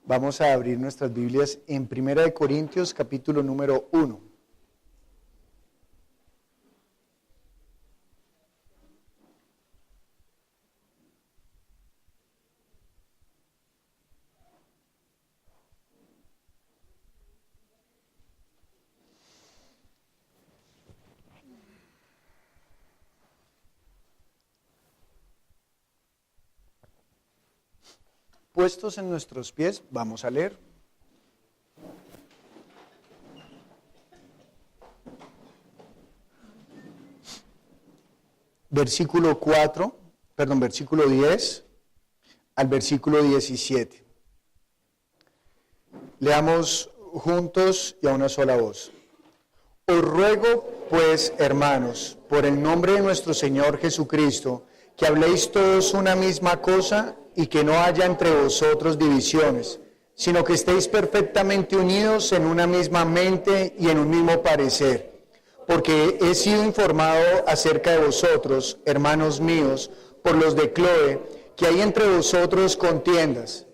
Vamos a abrir nuestras Biblias en 1 Corintios, capítulo número 1. Puestos en nuestros pies, vamos a leer. Versículo 10 al versículo 17. Leamos juntos y a una sola voz. Os ruego, pues, hermanos, por el nombre de nuestro Señor Jesucristo, que habléis todos una misma cosa y que no haya entre vosotros divisiones, sino que estéis perfectamente unidos en una misma mente y en un mismo parecer. Porque he sido informado acerca de vosotros, hermanos míos, por los de Cloe, que hay entre vosotros contiendas.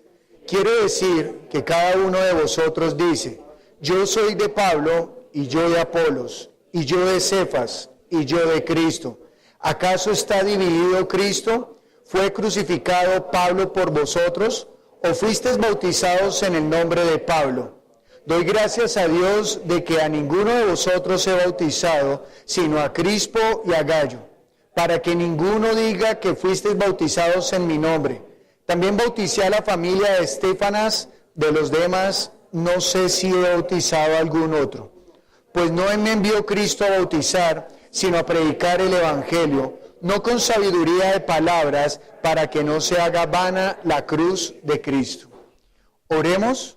Quiere decir que cada uno de vosotros dice, yo soy de Pablo, y yo de Apolos, y yo de Cefas, y yo de Cristo. ¿Acaso está dividido Cristo? ¿Fue crucificado Pablo por vosotros? ¿O fuisteis bautizados en el nombre de Pablo? Doy gracias a Dios de que a ninguno de vosotros he bautizado, sino a Crispo y a Gallo, para que ninguno diga que fuisteis bautizados en mi nombre. También bauticé a la familia de Estéfanas, de los demás no sé si he bautizado a algún otro. Pues no me envió Cristo a bautizar, sino a predicar el Evangelio, no con sabiduría de palabras, para que no se haga vana la cruz de Cristo. Oremos,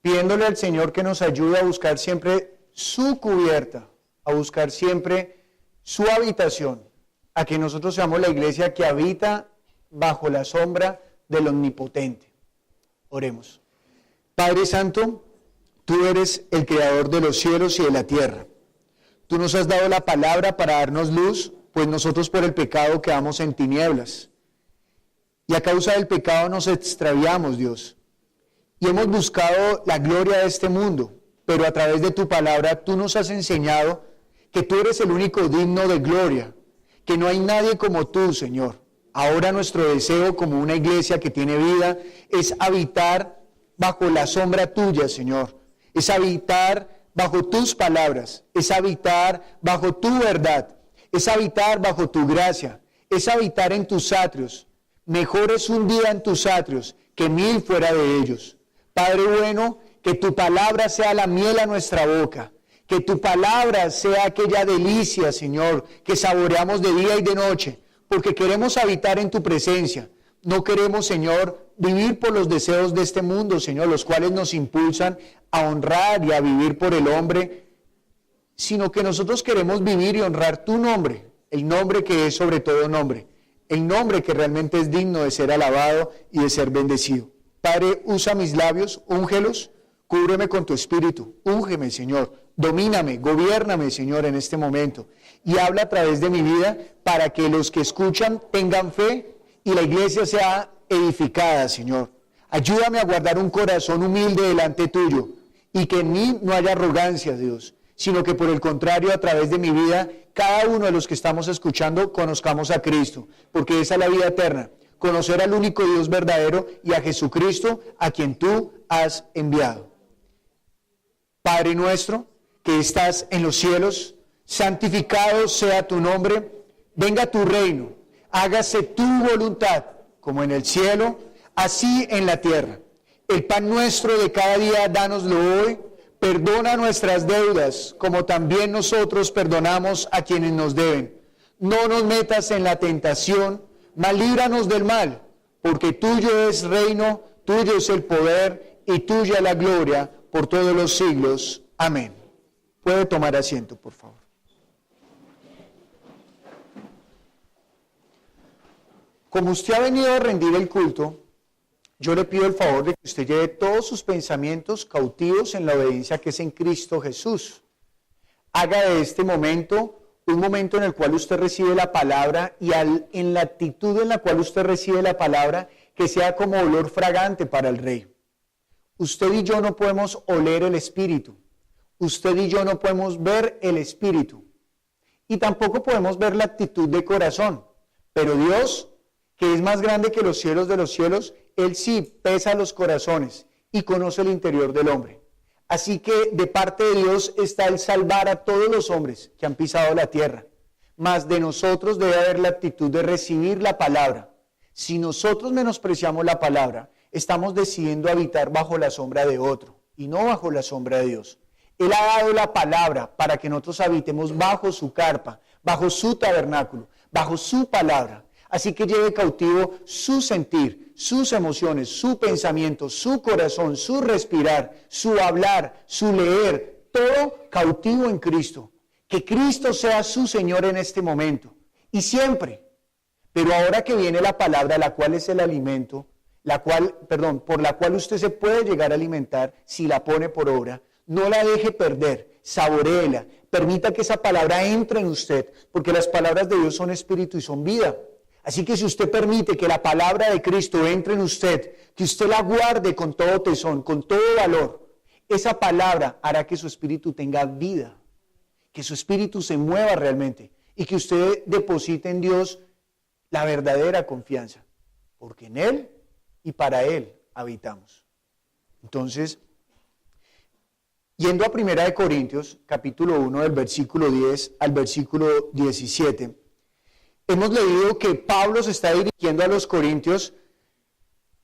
pidiéndole al Señor que nos ayude a buscar siempre su cubierta, a buscar siempre su habitación, a que nosotros seamos la iglesia que habita bajo la sombra del Omnipotente. Oremos. Padre Santo, tú eres el creador de los cielos y de la tierra. Tú nos has dado la palabra para darnos luz, pues nosotros por el pecado quedamos en tinieblas. Y a causa del pecado nos extraviamos, Dios. Y hemos buscado la gloria de este mundo, pero a través de tu palabra tú nos has enseñado que tú eres el único digno de gloria, que no hay nadie como tú, Señor. Ahora nuestro deseo como una iglesia que tiene vida es habitar bajo la sombra tuya, Señor. Es habitar bajo tus palabras, es habitar bajo tu verdad. Es habitar bajo tu gracia, es habitar en tus atrios. Mejor es un día en tus atrios que 1000 fuera de ellos. Padre bueno, que tu palabra sea la miel a nuestra boca, que tu palabra sea aquella delicia, Señor, que saboreamos de día y de noche, porque queremos habitar en tu presencia. No queremos, Señor, vivir por los deseos de este mundo, Señor, los cuales nos impulsan a honrar y a vivir por el hombre, sino que nosotros queremos vivir y honrar tu nombre, el nombre que es sobre todo nombre, el nombre que realmente es digno de ser alabado y de ser bendecido. Padre, usa mis labios, úngelos, cúbreme con tu espíritu, úngeme, Señor, domíname, gobiérname, Señor, en este momento, y habla a través de mi vida para que los que escuchan tengan fe y la iglesia sea edificada, Señor. Ayúdame a guardar un corazón humilde delante tuyo y que en mí no haya arrogancia, Dios, sino que por el contrario, a través de mi vida, cada uno de los que estamos escuchando conozcamos a Cristo, porque esa es la vida eterna, conocer al único Dios verdadero y a Jesucristo, a quien tú has enviado. Padre nuestro, que estás en los cielos, santificado sea tu nombre, venga tu reino, hágase tu voluntad, como en el cielo, así en la tierra. El pan nuestro de cada día, dánoslo hoy. Perdona nuestras deudas, como también nosotros perdonamos a quienes nos deben. No nos metas en la tentación, mas líbranos del mal, porque tuyo es reino, tuyo es el poder y tuya la gloria por todos los siglos. Amén. Puede tomar asiento, por favor. Como usted ha venido a rendir el culto, yo le pido el favor de que usted lleve todos sus pensamientos cautivos en la obediencia que es en Cristo Jesús. Haga de este momento un momento en el cual usted recibe la palabra y en la actitud en la cual usted recibe la palabra, que sea como olor fragante para el Rey. Usted y yo no podemos oler el Espíritu. Usted y yo no podemos ver el Espíritu. Y tampoco podemos ver la actitud de corazón. Pero Dios, que es más grande que los cielos de los cielos, Él sí pesa los corazones y conoce el interior del hombre. Así que de parte de Dios está el salvar a todos los hombres que han pisado la tierra. Mas de nosotros debe haber la actitud de recibir la palabra. Si nosotros menospreciamos la palabra, estamos decidiendo habitar bajo la sombra de otro y no bajo la sombra de Dios. Él ha dado la palabra para que nosotros habitemos bajo su carpa, bajo su tabernáculo, bajo su palabra. Así que lleve cautivo su sentir, sus emociones, su pensamiento, su corazón, su respirar, su hablar, su leer, todo cautivo en Cristo. Que Cristo sea su Señor en este momento y siempre. Pero ahora que viene la palabra, la cual es el alimento, por la cual usted se puede llegar a alimentar si la pone por obra, no la deje perder, saboréela, permita que esa palabra entre en usted, porque las palabras de Dios son espíritu y son vida. Así que si usted permite que la palabra de Cristo entre en usted, que usted la guarde con todo tesón, con todo valor, esa palabra hará que su espíritu tenga vida, que su espíritu se mueva realmente y que usted deposite en Dios la verdadera confianza, porque en Él y para Él habitamos. Entonces, yendo a 1 Corintios, capítulo 1, del versículo 10 al versículo 17, hemos leído que Pablo se está dirigiendo a los corintios,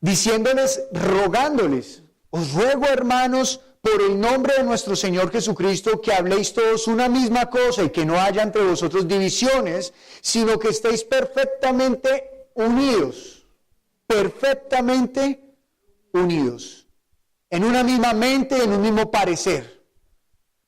diciéndoles, rogándoles, os ruego, hermanos, por el nombre de nuestro Señor Jesucristo, que habléis todos una misma cosa y que no haya entre vosotros divisiones, sino que estéis perfectamente unidos, en una misma mente, en un mismo parecer.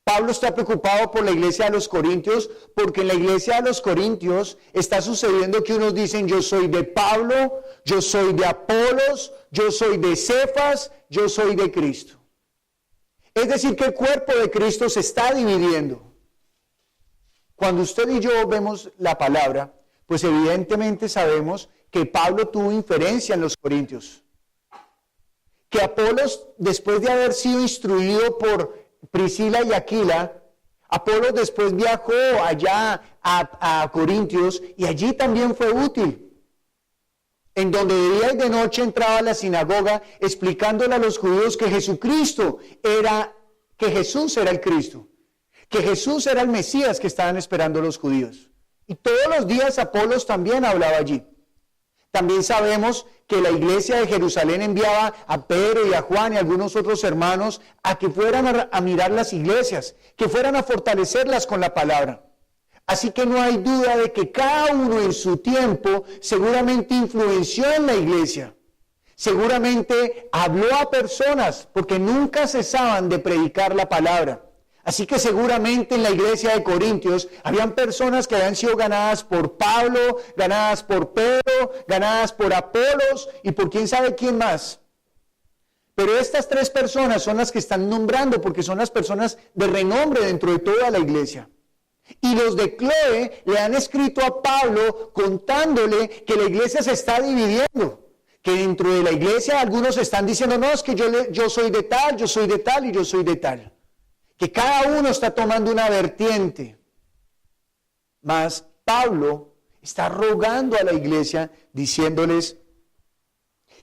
Pablo está preocupado por la iglesia de los Corintios, porque en la iglesia de los Corintios está sucediendo que unos dicen, yo soy de Pablo, yo soy de Apolos, yo soy de Cefas, yo soy de Cristo. Es decir, que el cuerpo de Cristo se está dividiendo. Cuando usted y yo vemos la palabra, pues evidentemente sabemos que Pablo tuvo inferencia en los Corintios. Que Apolos, después de haber sido instruido por Priscila y Aquila, Apolos después viajó allá a Corintios y allí también fue útil. En donde de día y de noche entraba a la sinagoga explicándole a los judíos que Jesús era el Cristo, que Jesús era el Mesías que estaban esperando los judíos. Y todos los días Apolos también hablaba allí. También sabemos que la iglesia de Jerusalén enviaba a Pedro y a Juan y a algunos otros hermanos a que fueran a mirar las iglesias, que fueran a fortalecerlas con la palabra. Así que no hay duda de que cada uno en su tiempo seguramente influenció en la iglesia. Seguramente habló a personas porque nunca cesaban de predicar la palabra. Así que seguramente en la iglesia de Corintios habían personas que habían sido ganadas por Pablo, ganadas por Pedro, ganadas por Apolos y por quién sabe quién más. Pero estas tres personas son las que están nombrando porque son las personas de renombre dentro de toda la iglesia. Y los de Cloe le han escrito a Pablo contándole que la iglesia se está dividiendo. Que dentro de la iglesia algunos están diciendo, no, es que yo soy de tal, yo soy de tal y yo soy de tal. Que cada uno está tomando una vertiente. Mas Pablo está rogando a la iglesia diciéndoles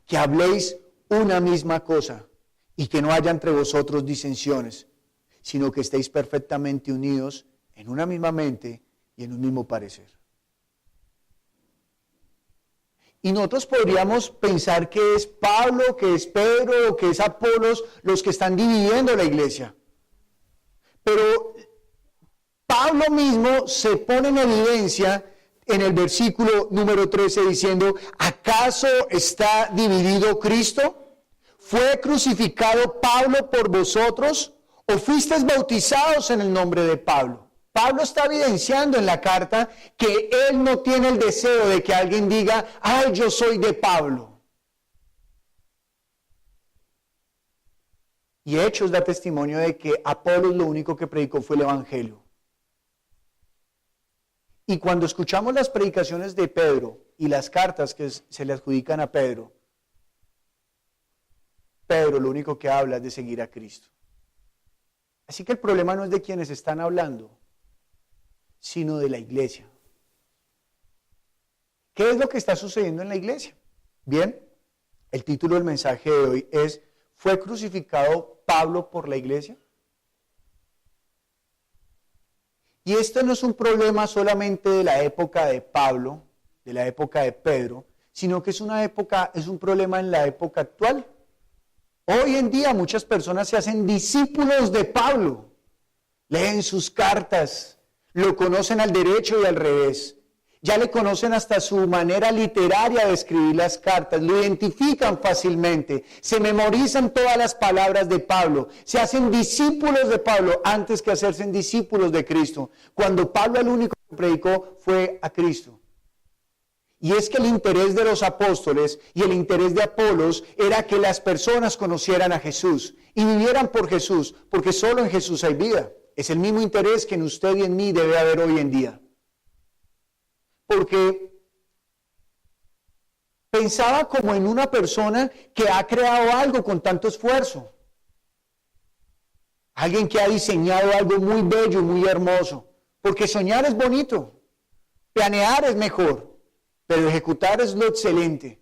que habléis una misma cosa y que no haya entre vosotros disensiones, sino que estéis perfectamente unidos en una misma mente y en un mismo parecer. Y nosotros podríamos pensar que es Pablo, que es Pedro, que es Apolos los que están dividiendo la iglesia. Pero Pablo mismo se pone en evidencia en el versículo número 13 diciendo, ¿acaso está dividido Cristo? ¿Fue crucificado Pablo por vosotros? ¿O fuisteis bautizados en el nombre de Pablo? Pablo está evidenciando en la carta que él no tiene el deseo de que alguien diga, ay, yo soy de Pablo. Y Hechos da testimonio de que Apolos lo único que predicó fue el Evangelio. Y cuando escuchamos las predicaciones de Pedro y las cartas que se le adjudican a Pedro, Pedro lo único que habla es de seguir a Cristo. Así que el problema no es de quienes están hablando, sino de la iglesia. ¿Qué es lo que está sucediendo en la iglesia? Bien, el título del mensaje de hoy es ¿Fue crucificado Pablo por la iglesia? Y esto no es un problema solamente de la época de Pablo, de la época de Pedro, sino que es un problema en la época actual. Hoy en día muchas personas se hacen discípulos de Pablo, leen sus cartas, lo conocen al derecho y al revés. Ya le conocen hasta su manera literaria de escribir las cartas, lo identifican fácilmente, se memorizan todas las palabras de Pablo, se hacen discípulos de Pablo antes que hacerse discípulos de Cristo, cuando Pablo el único que predicó fue a Cristo. Y es que el interés de los apóstoles y el interés de Apolos era que las personas conocieran a Jesús y vivieran por Jesús, porque solo en Jesús hay vida. Es el mismo interés que en usted y en mí debe haber hoy en día. Porque pensaba como en una persona que ha creado algo con tanto esfuerzo. Alguien que ha diseñado algo muy bello y muy hermoso. Porque soñar es bonito, planear es mejor, pero ejecutar es lo excelente.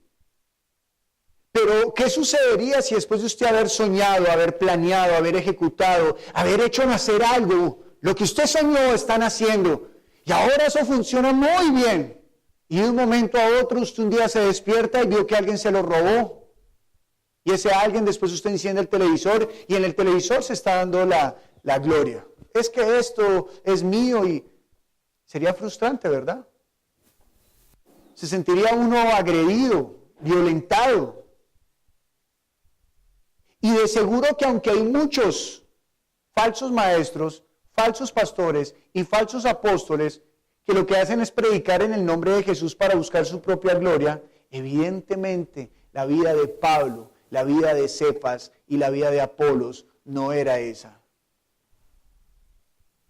Pero, ¿qué sucedería si después de usted haber soñado, haber planeado, haber ejecutado, haber hecho nacer algo, lo que usted soñó están haciendo? Y ahora eso funciona muy bien. Y de un momento a otro usted un día se despierta y vio que alguien se lo robó. Y ese alguien después usted enciende el televisor y en el televisor se está dando la gloria. Es que esto es mío y sería frustrante, ¿verdad? Se sentiría uno agredido, violentado. Y de seguro que aunque hay muchos falsos maestros, falsos pastores y falsos apóstoles que lo que hacen es predicar en el nombre de Jesús para buscar su propia gloria, evidentemente la vida de Pablo, la vida de Cefas y la vida de Apolos no era esa.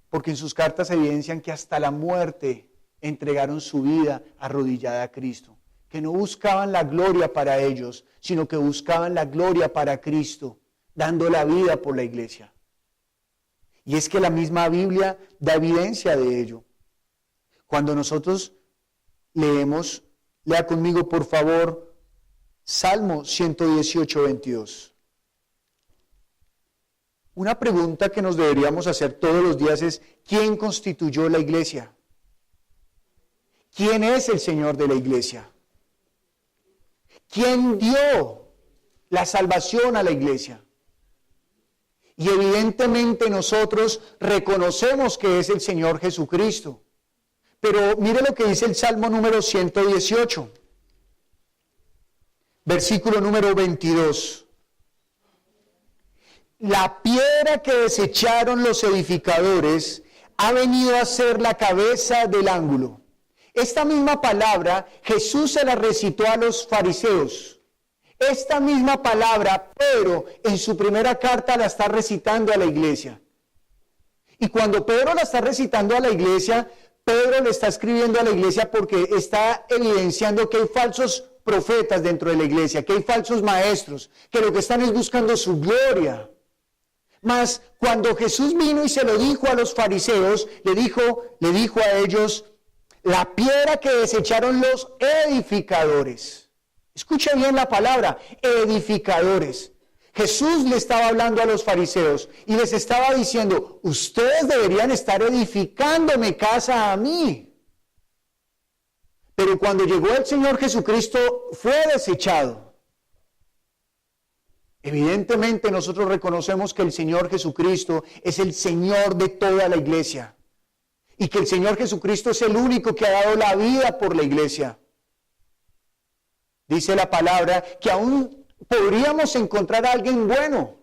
Porque en sus cartas evidencian que hasta la muerte entregaron su vida arrodillada a Cristo, que no buscaban la gloria para ellos, sino que buscaban la gloria para Cristo, dando la vida por la iglesia. Y es que la misma Biblia da evidencia de ello. Cuando nosotros leemos, lea conmigo por favor, Salmo 118, 22. Una pregunta que nos deberíamos hacer todos los días es, ¿quién constituyó la iglesia? ¿Quién es el Señor de la iglesia? ¿Quién dio la salvación a la iglesia? Y evidentemente nosotros reconocemos que es el Señor Jesucristo. Pero mire lo que dice el Salmo número 118, versículo número 22. La piedra que desecharon los edificadores ha venido a ser la cabeza del ángulo. Esta misma palabra Jesús se la recitó a los fariseos. Esta misma palabra Pedro en su primera carta la está recitando a la iglesia. Y cuando Pedro la está recitando a la iglesia, Pedro le está escribiendo a la iglesia porque está evidenciando que hay falsos profetas dentro de la iglesia, que hay falsos maestros, que lo que están es buscando su gloria. Mas cuando Jesús vino y se lo dijo a los fariseos, le dijo a ellos, la piedra que desecharon los edificadores. Escucha bien la palabra, edificadores. Jesús le estaba hablando a los fariseos y les estaba diciendo, ustedes deberían estar edificándome casa a mí. Pero cuando llegó el Señor Jesucristo fue desechado. Evidentemente nosotros reconocemos que el Señor Jesucristo es el Señor de toda la iglesia. Y que el Señor Jesucristo es el único que ha dado la vida por la iglesia. Dice la palabra que aún podríamos encontrar a alguien bueno,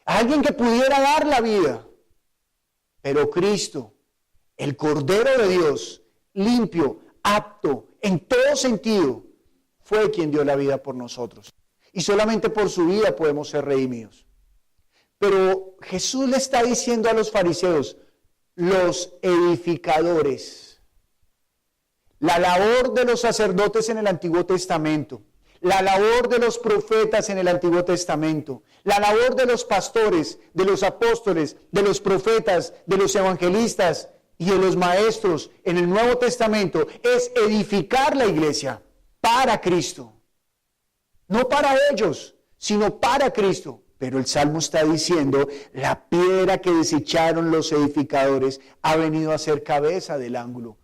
a alguien que pudiera dar la vida. Pero Cristo, el Cordero de Dios, limpio, apto, en todo sentido, fue quien dio la vida por nosotros. Y solamente por su vida podemos ser redimidos. Pero Jesús le está diciendo a los fariseos, los edificadores, la labor de los sacerdotes en el Antiguo Testamento, la labor de los profetas en el Antiguo Testamento, la labor de los pastores, de los apóstoles, de los profetas, de los evangelistas y de los maestros en el Nuevo Testamento es edificar la iglesia para Cristo. No para ellos, sino para Cristo. Pero el Salmo está diciendo, la piedra que desecharon los edificadores ha venido a ser cabeza del ángulo.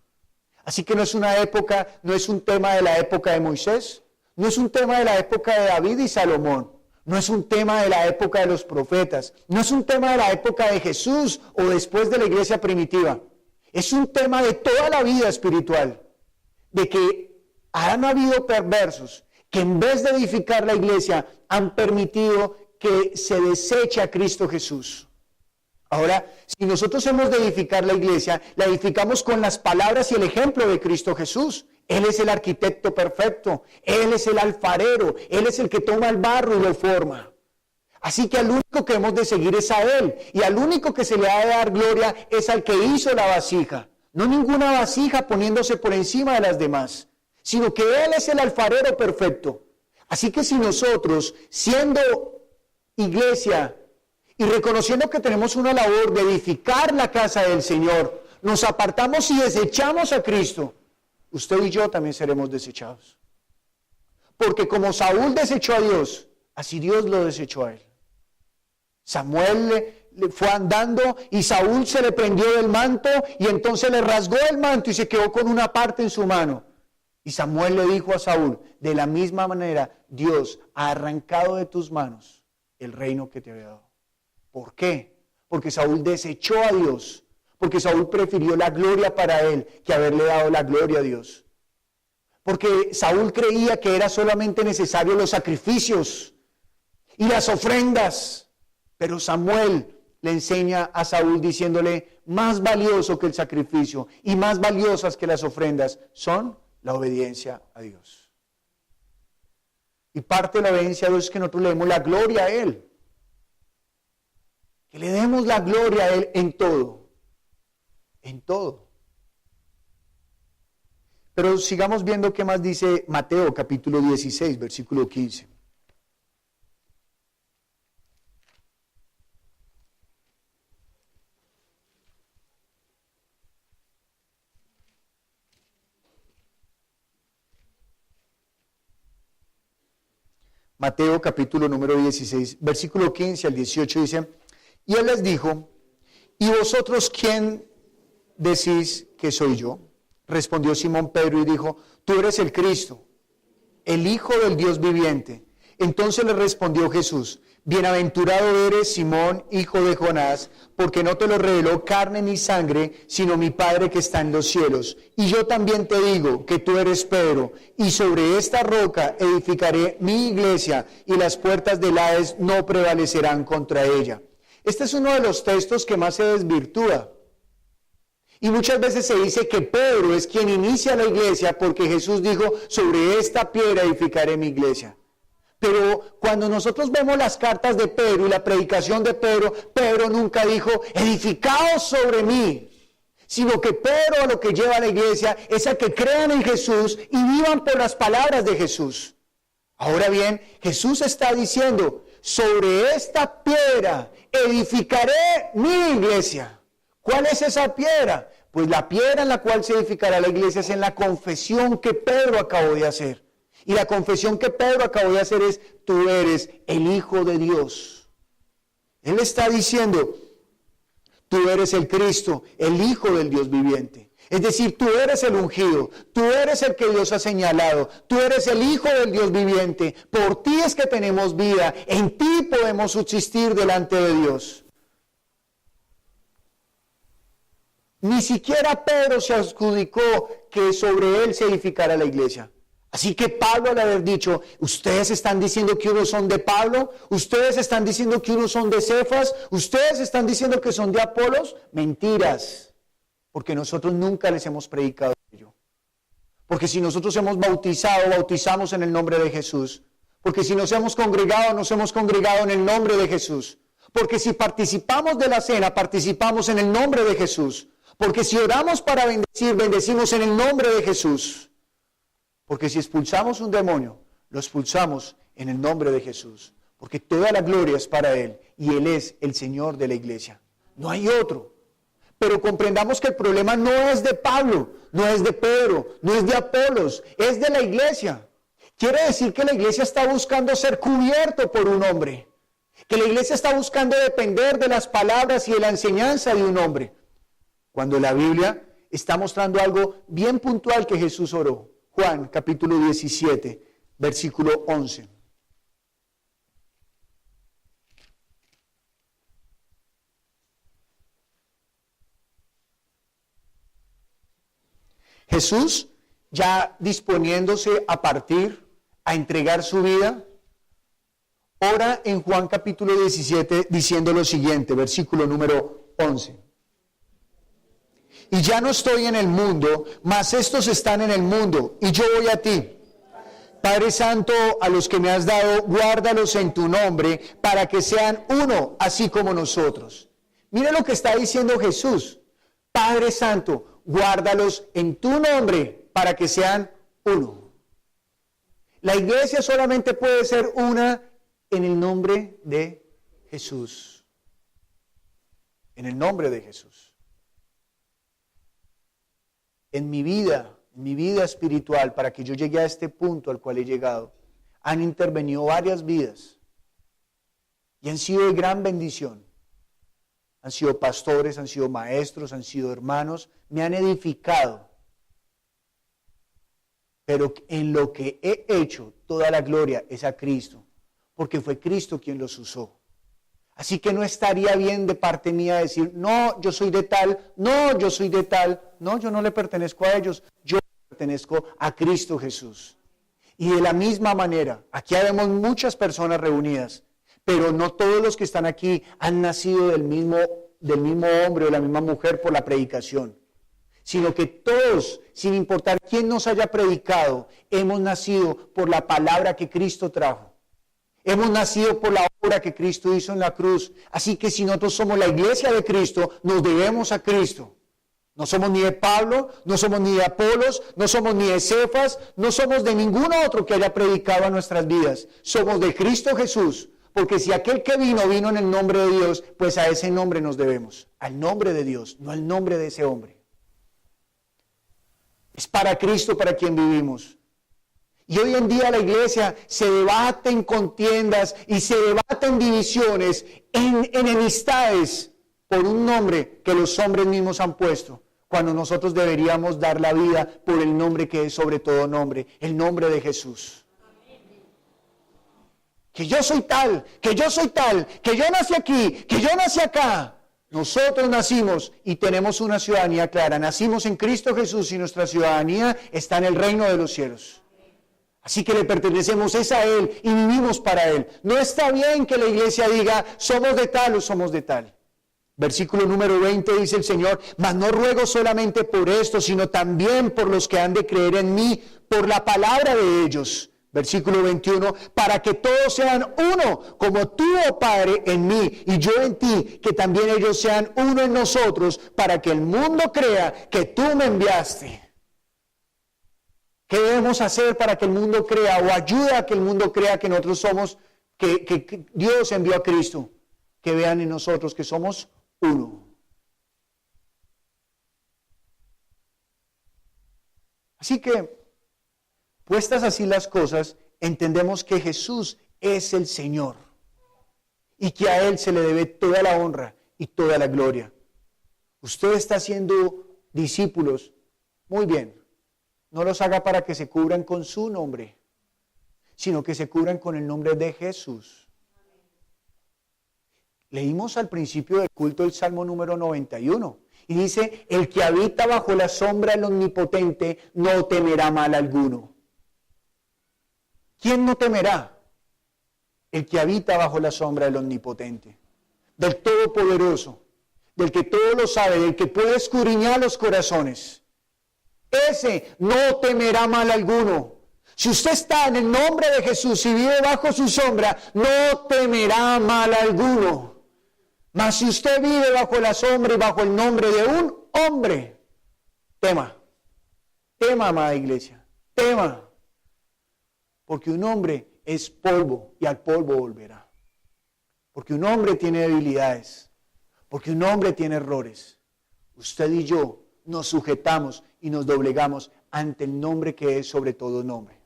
Así que no es una época, no es un tema de la época de Moisés, no es un tema de la época de David y Salomón, no es un tema de la época de los profetas, no es un tema de la época de Jesús o después de la iglesia primitiva. Es un tema de toda la vida espiritual, de que han habido perversos que en vez de edificar la iglesia han permitido que se deseche a Cristo Jesús. Ahora, si nosotros hemos de edificar la iglesia, la edificamos con las palabras y el ejemplo de Cristo Jesús. Él es el arquitecto perfecto, Él es el alfarero, Él es el que toma el barro y lo forma. Así que al único que hemos de seguir es a Él, y al único que se le ha de dar gloria es al que hizo la vasija. No ninguna vasija poniéndose por encima de las demás, sino que Él es el alfarero perfecto. Así que si nosotros, siendo iglesia y reconociendo que tenemos una labor de edificar la casa del Señor, nos apartamos y desechamos a Cristo, usted y yo también seremos desechados. Porque como Saúl desechó a Dios, así Dios lo desechó a él. Samuel le fue andando y Saúl se le prendió del manto y entonces le rasgó el manto y se quedó con una parte en su mano. Y Samuel le dijo a Saúl, de la misma manera, Dios ha arrancado de tus manos el reino que te había dado. ¿Por qué? Porque Saúl desechó a Dios, porque Saúl prefirió la gloria para él que haberle dado la gloria a Dios. Porque Saúl creía que era solamente necesario los sacrificios y las ofrendas, pero Samuel le enseña a Saúl diciéndole, más valioso que el sacrificio y más valiosas que las ofrendas son la obediencia a Dios. Y parte de la obediencia a Dios es que nosotros le demos la gloria a Él. Que le demos la gloria a Él en todo. En todo. Pero sigamos viendo qué más dice Mateo capítulo 16, versículo 15. Mateo capítulo número 16, versículo 15 al 18 dice, y él les dijo, ¿y vosotros quién decís que soy yo? Respondió Simón Pedro y dijo, tú eres el Cristo, el Hijo del Dios viviente. Entonces le respondió Jesús, bienaventurado eres Simón, hijo de Jonás, porque no te lo reveló carne ni sangre, sino mi Padre que está en los cielos. Y yo también te digo que tú eres Pedro, y sobre esta roca edificaré mi iglesia, y las puertas del Hades no prevalecerán contra ella. Este es uno de los textos que más se desvirtúa. Y muchas veces se dice que Pedro es quien inicia la iglesia, porque Jesús dijo, sobre esta piedra edificaré mi iglesia. Pero cuando nosotros vemos las cartas de Pedro y la predicación de Pedro, Pedro nunca dijo, edificaos sobre mí, sino que Pedro a lo que lleva a la iglesia es a que crean en Jesús y vivan por las palabras de Jesús. Ahora bien, Jesús está diciendo, sobre esta piedra edificaré mi iglesia. ¿Cuál es esa piedra? Pues la piedra en la cual se edificará la iglesia es en la confesión que Pedro acabó de hacer. Y la confesión que Pedro acabó de hacer es, tú eres el Hijo de Dios. Él está diciendo, tú eres el Cristo, el Hijo del Dios viviente. Es decir, tú eres el ungido, tú eres el que Dios ha señalado, tú eres el Hijo del Dios viviente. Por ti es que tenemos vida, en ti podemos subsistir delante de Dios. Ni siquiera Pedro se adjudicó que sobre él se edificara la iglesia. Así que Pablo al haber dicho, ustedes están diciendo que unos son de Pablo, ustedes están diciendo que unos son de Cefas, ustedes están diciendo que son de Apolos, mentiras, porque nosotros nunca les hemos predicado ello. Porque si nosotros hemos bautizado, bautizamos en el nombre de Jesús. Porque si nos hemos congregado en el nombre de Jesús. Porque si participamos de la cena, participamos en el nombre de Jesús. Porque si oramos para bendecir, bendecimos en el nombre de Jesús. Porque si expulsamos un demonio, lo expulsamos en el nombre de Jesús, porque toda la gloria es para Él y Él es el Señor de la iglesia. No hay otro. Pero comprendamos que el problema no es de Pablo, no es de Pedro, no es de Apolos, es de la iglesia. Quiere decir que la iglesia está buscando ser cubierto por un hombre, que la iglesia está buscando depender de las palabras y de la enseñanza de un hombre, cuando la Biblia está mostrando algo bien puntual que Jesús oró. Juan capítulo 17, versículo 11. Jesús, ya disponiéndose a partir, a entregar su vida, ora en Juan capítulo 17 diciendo lo siguiente, versículo número 11. Y ya no estoy en el mundo, mas estos están en el mundo, y yo voy a ti. Padre Santo, a los que me has dado, guárdalos en tu nombre, para que sean uno, así como nosotros. Mira lo que está diciendo Jesús. Padre Santo, guárdalos en tu nombre, para que sean uno. La iglesia solamente puede ser una en el nombre de Jesús. En el nombre de Jesús. En mi vida espiritual, para que yo llegue a este punto al cual he llegado, han intervenido varias vidas y han sido de gran bendición. Han sido pastores, han sido maestros, han sido hermanos, me han edificado. Pero en lo que he hecho, toda la gloria es a Cristo, porque fue Cristo quien los usó. Así que no estaría bien de parte mía decir, no, yo soy de tal, no, yo soy de tal. No, yo no le pertenezco a ellos, yo pertenezco a Cristo Jesús. Y de la misma manera, aquí habemos muchas personas reunidas, pero no todos los que están aquí han nacido del mismo hombre o la misma mujer por la predicación, sino que todos, sin importar quién nos haya predicado, hemos nacido por la palabra que Cristo trajo. Hemos nacido por la obra que Cristo hizo en la cruz. Así que si nosotros somos la iglesia de Cristo, nos debemos a Cristo. No somos ni de Pablo, no somos ni de Apolos, no somos ni de Cefas, no somos de ningún otro que haya predicado a nuestras vidas. Somos de Cristo Jesús, porque si aquel que vino en el nombre de Dios, pues a ese nombre nos debemos. Al nombre de Dios, no al nombre de ese hombre. Es para Cristo para quien vivimos. Y hoy en día la iglesia se debate en contiendas y se debate en divisiones, en enemistades, por un nombre que los hombres mismos han puesto, cuando nosotros deberíamos dar la vida por el nombre que es sobre todo nombre, el nombre de Jesús. Que yo soy tal, que yo soy tal, que yo nací aquí, que yo nací acá. Nosotros nacimos y tenemos una ciudadanía clara. Nacimos en Cristo Jesús y nuestra ciudadanía está en el reino de los cielos. Así que le pertenecemos es a Él y vivimos para Él. No está bien que la iglesia diga, somos de tal o somos de tal. Versículo número 20 dice el Señor, mas no ruego solamente por esto, sino también por los que han de creer en mí, por la palabra de ellos. Versículo 21, para que todos sean uno, como tú, oh Padre, en mí y yo en ti, que también ellos sean uno en nosotros, para que el mundo crea que tú me enviaste. ¿Qué debemos hacer para que el mundo crea o ayuda a que el mundo crea que nosotros somos, que Dios envió a Cristo? Que vean en nosotros que somos uno. Así que, puestas así las cosas, entendemos que Jesús es el Señor y que a Él se le debe toda la honra y toda la gloria. Usted está haciendo discípulos, muy bien. No los haga para que se cubran con su nombre, sino que se cubran con el nombre de Jesús. Leímos al principio del culto el Salmo número 91 y dice, el que habita bajo la sombra del Omnipotente no temerá mal alguno. ¿Quién no temerá? El que habita bajo la sombra del Omnipotente, del Todopoderoso, del que todo lo sabe, del que puede escudriñar los corazones. Ese no temerá mal alguno. Si usted está en el nombre de Jesús y vive bajo su sombra, no temerá mal alguno. Mas si usted vive bajo la sombra y bajo el nombre de un hombre, tema. Tema, amada iglesia. Tema. Porque un hombre es polvo y al polvo volverá. Porque un hombre tiene debilidades. Porque un hombre tiene errores. Usted y yo nos sujetamos y nos doblegamos ante el nombre que es sobre todo nombre.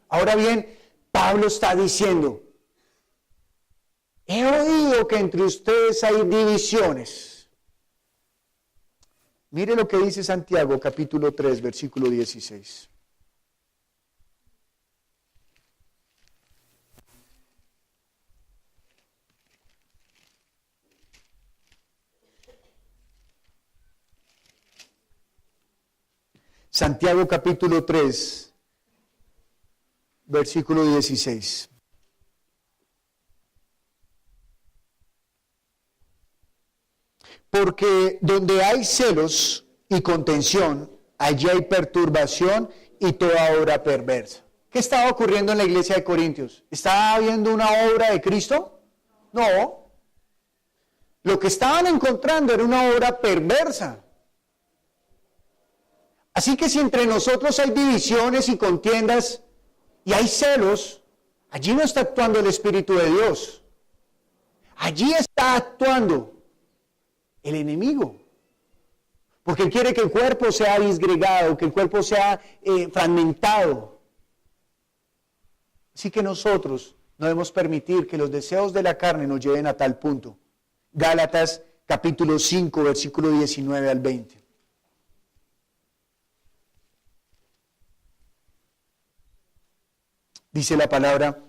Ahora bien, Pablo está diciendo, he oído que entre ustedes hay divisiones. Mire lo que dice Santiago, capítulo 3, versículo 16. Santiago capítulo 3, versículo 16. Porque donde hay celos y contención, allí hay perturbación y toda obra perversa. ¿Qué estaba ocurriendo en la iglesia de Corintios? ¿Estaba habiendo una obra de Cristo? No. Lo que estaban encontrando era una obra perversa. Así que si entre nosotros hay divisiones y contiendas y hay celos, allí no está actuando el Espíritu de Dios. Allí está actuando el enemigo. Porque él quiere que el cuerpo sea disgregado, que el cuerpo sea fragmentado. Así que nosotros no debemos permitir que los deseos de la carne nos lleven a tal punto. Gálatas capítulo 5, versículo 19 al 20. Dice la palabra,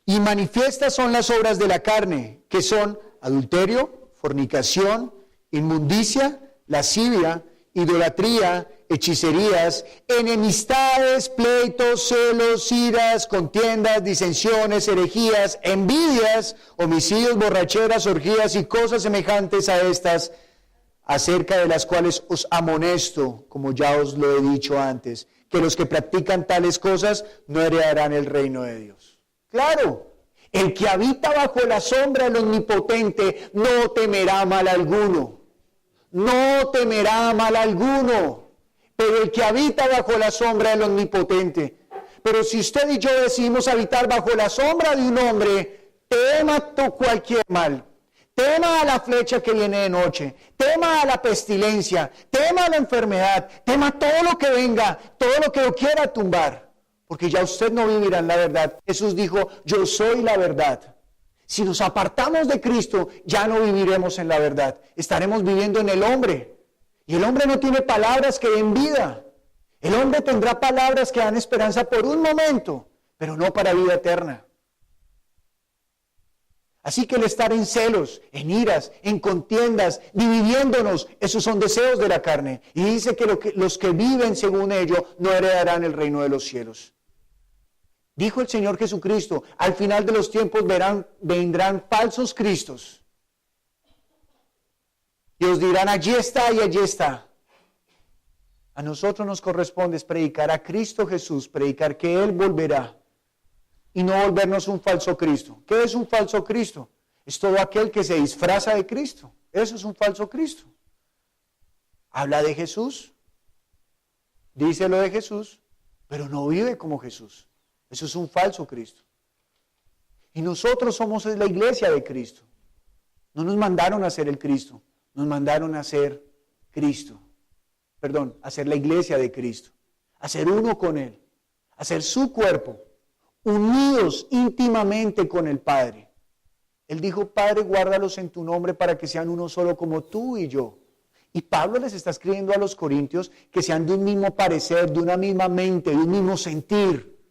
y manifiestas son las obras de la carne, que son adulterio, fornicación, inmundicia, lascivia, idolatría, hechicerías, enemistades, pleitos, celos, iras, contiendas, disensiones, herejías, envidias, homicidios, borracheras, orgías y cosas semejantes a estas, acerca de las cuales os amonesto, como ya os lo he dicho antes, que los que practican tales cosas no heredarán el reino de Dios. Claro, el que habita bajo la sombra del Omnipotente no temerá mal alguno. No temerá mal alguno. Pero el que habita bajo la sombra del Omnipotente. Pero si usted y yo decidimos habitar bajo la sombra de un hombre, tema cualquier mal. Tema a la flecha que viene de noche, tema a la pestilencia, tema a la enfermedad, tema todo lo que venga, todo lo que lo quiera tumbar, porque ya usted no vivirá en la verdad. Jesús dijo, yo soy la verdad. Si nos apartamos de Cristo, ya no viviremos en la verdad, estaremos viviendo en el hombre. Y el hombre no tiene palabras que den vida. El hombre tendrá palabras que dan esperanza por un momento, pero no para vida eterna. Así que el estar en celos, en iras, en contiendas, dividiéndonos, esos son deseos de la carne. Y dice que los que viven según ello no heredarán el reino de los cielos. Dijo el Señor Jesucristo, al final de los tiempos vendrán falsos cristos. Y os dirán, allí está y allí está. A nosotros nos corresponde predicar a Cristo Jesús, predicar que Él volverá. Y no volvernos un falso Cristo. ¿Qué es un falso Cristo? Es todo aquel que se disfraza de Cristo. Eso es un falso Cristo. Habla de Jesús, dice lo de Jesús, pero no vive como Jesús. Eso es un falso Cristo. Y nosotros somos la iglesia de Cristo. No nos mandaron a ser el Cristo, nos mandaron a ser Cristo. Perdón, a ser la iglesia de Cristo. A ser uno con Él. A ser su cuerpo. Unidos íntimamente con el Padre. Él dijo, Padre, guárdalos en tu nombre para que sean uno solo como tú y yo. Y Pablo les está escribiendo a los corintios que sean de un mismo parecer, de una misma mente, de un mismo sentir.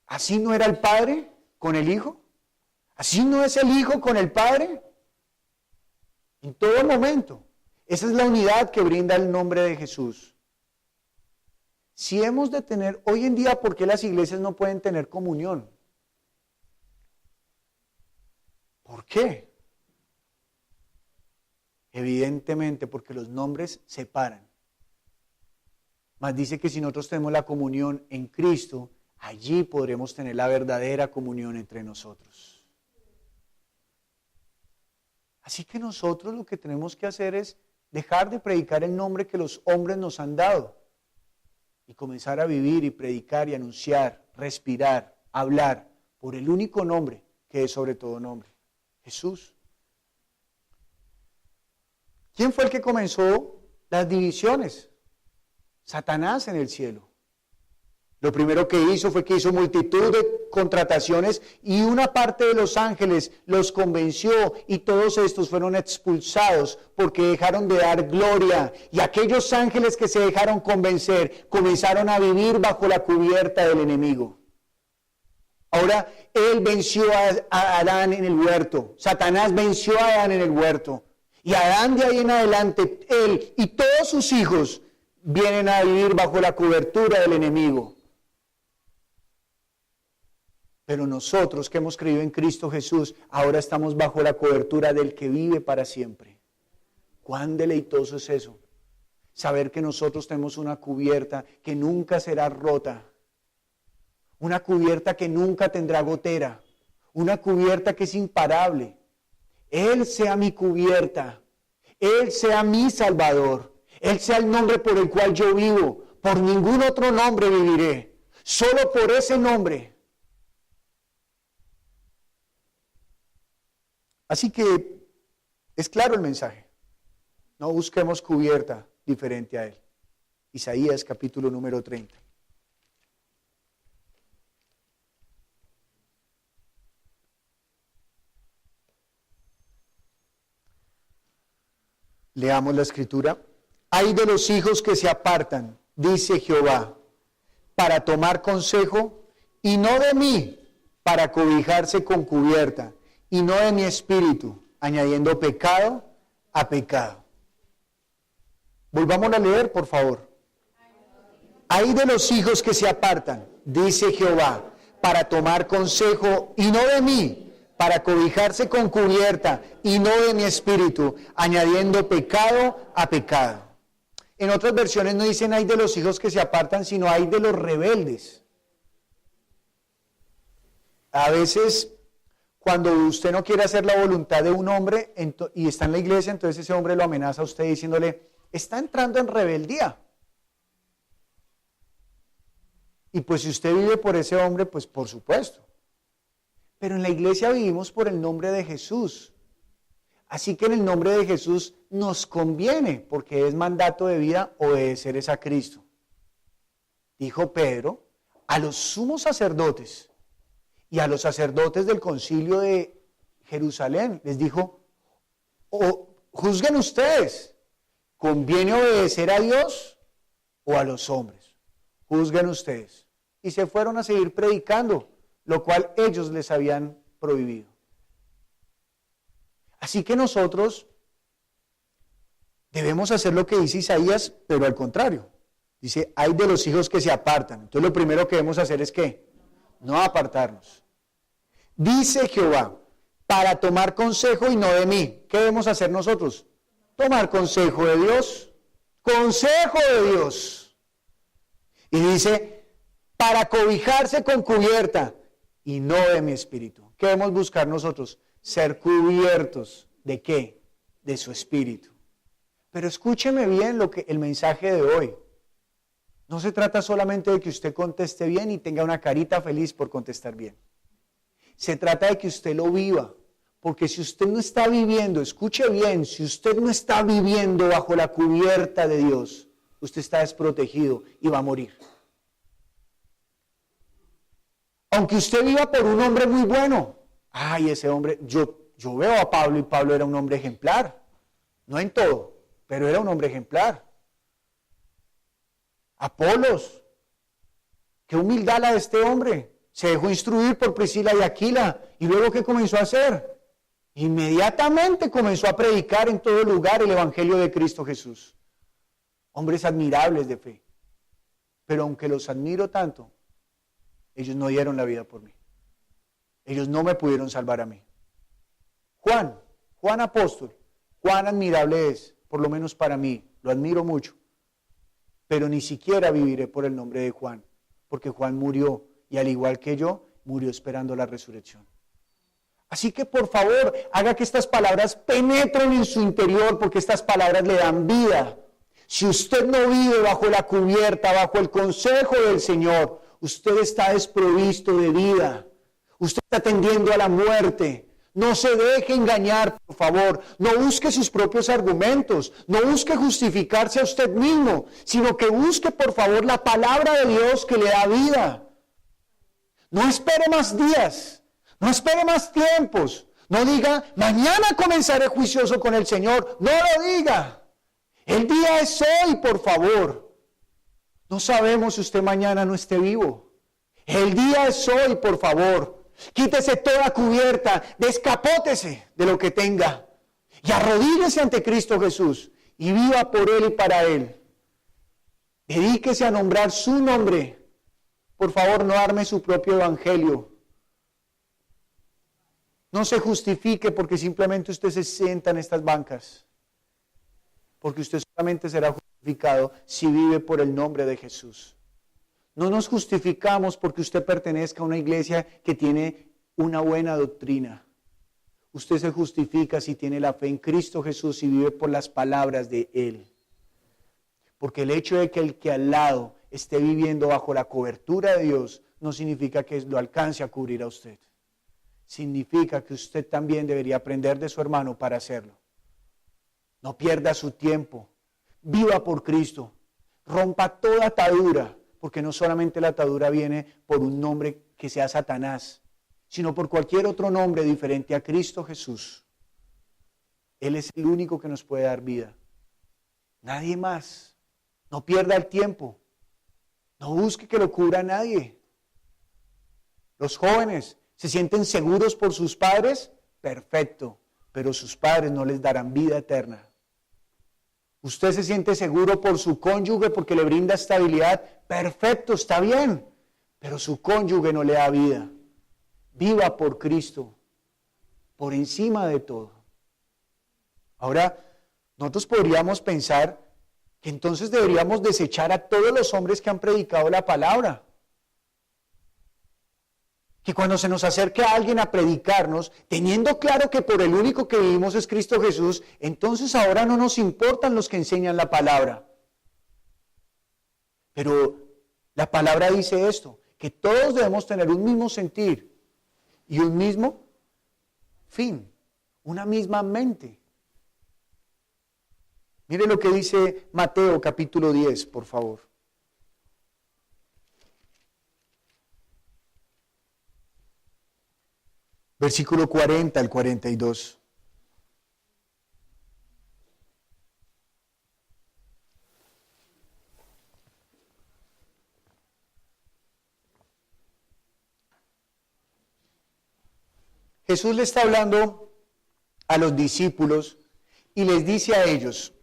¿Así no era el Padre con el Hijo? ¿Así no es el Hijo con el Padre? En todo momento. Esa es la unidad que brinda el nombre de Jesús. Si hemos de tener, hoy en día, ¿por qué las iglesias no pueden tener comunión? ¿Por qué? Evidentemente, porque los nombres separan. Mas dice que si nosotros tenemos la comunión en Cristo, allí podremos tener la verdadera comunión entre nosotros. Así que nosotros lo que tenemos que hacer es dejar de predicar el nombre que los hombres nos han dado. Y comenzar a vivir y predicar y anunciar, respirar hablar por el único nombre que es sobre todo nombre, Jesús. ¿Quién fue el que comenzó las divisiones? Satanás en el cielo. Lo primero que hizo fue que hizo multitud de contrataciones y una parte de los ángeles los convenció y todos estos fueron expulsados porque dejaron de dar gloria. Y aquellos ángeles que se dejaron convencer comenzaron a vivir bajo la cubierta del enemigo. Ahora, él venció a Adán en el huerto. Satanás venció a Adán en el huerto. Y Adán de ahí en adelante, él y todos sus hijos vienen a vivir bajo la cobertura del enemigo. Pero nosotros que hemos creído en Cristo Jesús, ahora estamos bajo la cobertura del que vive para siempre. ¿Cuán deleitoso es eso? Saber que nosotros tenemos una cubierta que nunca será rota. Una cubierta que nunca tendrá gotera. Una cubierta que es imparable. Él sea mi cubierta. Él sea mi Salvador. Él sea el nombre por el cual yo vivo. Por ningún otro nombre viviré. Solo por ese nombre. Así que es claro el mensaje. No busquemos cubierta diferente a él. Isaías capítulo número 30. Leamos la escritura. Ay de los hijos que se apartan, dice Jehová, para tomar consejo, y no de mí, para cobijarse con cubierta, y no de mi espíritu, añadiendo pecado a pecado. Volvamos a leer, por favor. Ay de los hijos que se apartan, dice Jehová, para tomar consejo, y no de mí, para cobijarse con cubierta, y no de mi espíritu, añadiendo pecado a pecado. En otras versiones no dicen ay de los hijos que se apartan, sino ay de los rebeldes. A veces, cuando usted no quiere hacer la voluntad de un hombre y está en la iglesia, entonces ese hombre lo amenaza a usted diciéndole, está entrando en rebeldía. Y pues si usted vive por ese hombre, pues por supuesto. Pero en la iglesia vivimos por el nombre de Jesús. Así que en el nombre de Jesús nos conviene, porque es mandato de vida obedecer a Cristo. Dijo Pedro a los sumos sacerdotes y a los sacerdotes del concilio de Jerusalén, les dijo, juzguen ustedes, ¿conviene obedecer a Dios o a los hombres? Juzguen ustedes. Y se fueron a seguir predicando, lo cual ellos les habían prohibido. Así que nosotros debemos hacer lo que dice Isaías, pero al contrario. Dice, hay de los hijos que se apartan. Entonces lo primero que debemos hacer es ¿qué? No apartarnos. Dice Jehová, para tomar consejo y no de mí. ¿Qué debemos hacer nosotros? Tomar consejo de Dios. Consejo de Dios. Y dice, para cobijarse con cubierta y no de mi espíritu. ¿Qué debemos buscar nosotros? Ser cubiertos. ¿De qué? De su espíritu. Pero escúcheme bien el mensaje de hoy. No se trata solamente de que usted conteste bien y tenga una carita feliz por contestar bien. Se trata de que usted lo viva. Porque si usted no está viviendo, escuche bien, si usted no está viviendo bajo la cubierta de Dios, usted está desprotegido y va a morir. Aunque usted viva por un hombre muy bueno. Ay, ese hombre, yo veo a Pablo y Pablo era un hombre ejemplar. No en todo, pero era un hombre ejemplar. Apolos, qué humildad la de este hombre. Se dejó instruir por Priscila y Aquila. ¿Y luego qué comenzó a hacer? Inmediatamente comenzó a predicar en todo lugar el evangelio de Cristo Jesús. Hombres admirables de fe. Pero aunque los admiro tanto, ellos no dieron la vida por mí. Ellos no me pudieron salvar a mí. Juan apóstol, cuán admirable es, por lo menos para mí, lo admiro mucho. Pero ni siquiera viviré por el nombre de Juan, porque Juan murió y al igual que yo, murió esperando la resurrección. Así que por favor, haga que estas palabras penetren en su interior, porque estas palabras le dan vida. Si usted no vive bajo la cubierta, bajo el consejo del Señor, usted está desprovisto de vida. Usted está tendiendo a la muerte. No se deje engañar, por favor. No busque sus propios argumentos. No busque justificarse a usted mismo, sino que busque, por favor, la palabra de Dios que le da vida. No espere más días. No espere más tiempos. No diga, mañana comenzaré juicioso con el Señor. No lo diga. El día es hoy, por favor. No sabemos si usted mañana no esté vivo. El día es hoy, por favor. Quítese toda cubierta, descapótese de lo que tenga y arrodíllese ante Cristo Jesús y viva por Él y para Él. Dedíquese a nombrar su nombre. Por favor, no arme su propio evangelio. No se justifique porque simplemente usted se sienta en estas bancas. Porque usted solamente será justificado si vive por el nombre de Jesús. No nos justificamos porque usted pertenezca a una iglesia que tiene una buena doctrina. Usted se justifica si tiene la fe en Cristo Jesús y vive por las palabras de Él. Porque el hecho de que el que al lado esté viviendo bajo la cobertura de Dios no significa que lo alcance a cubrir a usted. Significa que usted también debería aprender de su hermano para hacerlo. No pierda su tiempo. Viva por Cristo. Rompa toda atadura. Porque no solamente la atadura viene por un nombre que sea Satanás, sino por cualquier otro nombre diferente a Cristo Jesús. Él es el único que nos puede dar vida. Nadie más. No pierda el tiempo. No busque que lo cubra nadie. Los jóvenes se sienten seguros por sus padres, perfecto, pero sus padres no les darán vida eterna. Usted se siente seguro por su cónyuge porque le brinda estabilidad, perfecto, está bien, pero su cónyuge no le da vida. Viva por Cristo, por encima de todo. Ahora, nosotros podríamos pensar que entonces deberíamos desechar a todos los hombres que han predicado la palabra. Que cuando se nos acerque a alguien a predicarnos, teniendo claro que por el único que vivimos es Cristo Jesús, entonces ahora no nos importan los que enseñan la palabra. Pero la palabra dice esto, que todos debemos tener un mismo sentir y un mismo fin, una misma mente. Mire lo que dice Mateo capítulo 10, por favor. Versículo 40 al 42. Jesús le está hablando a los discípulos y les dice a ellos,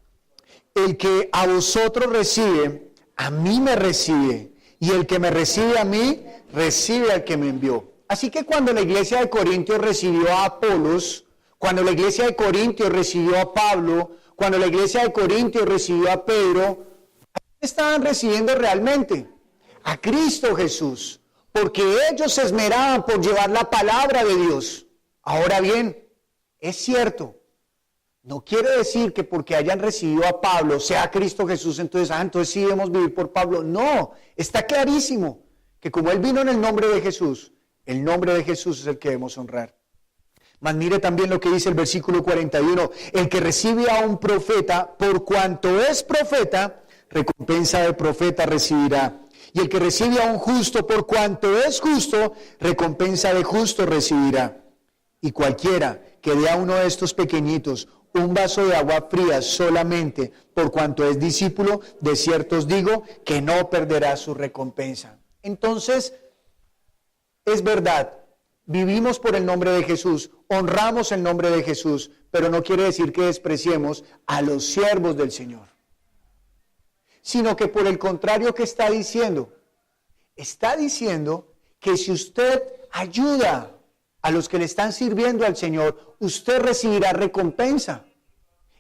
el que a vosotros recibe, a mí me recibe, y el que me recibe a mí, recibe al que me envió. Así que cuando la iglesia de Corintios recibió a Apolos, cuando la iglesia de Corintios recibió a Pablo, cuando la iglesia de Corintios recibió a Pedro, ¿a quién estaban recibiendo realmente? A Cristo Jesús, porque ellos se esmeraban por llevar la palabra de Dios. Ahora bien, es cierto, no quiere decir que porque hayan recibido a Pablo, sea Cristo Jesús, entonces sí debemos vivir por Pablo. No, está clarísimo que como Él vino en el nombre de Jesús, el nombre de Jesús es el que debemos honrar. Mas mire también lo que dice el versículo 41. El que recibe a un profeta, por cuanto es profeta, recompensa de profeta recibirá. Y el que recibe a un justo, por cuanto es justo, recompensa de justo recibirá. Y cualquiera que dé a uno de estos pequeñitos un vaso de agua fría solamente, por cuanto es discípulo, de cierto os digo que no perderá su recompensa. Entonces, es verdad, vivimos por el nombre de Jesús, honramos el nombre de Jesús, pero no quiere decir que despreciemos a los siervos del Señor. Sino que por el contrario, ¿qué está diciendo? Está diciendo que si usted ayuda a los que le están sirviendo al Señor, usted recibirá recompensa.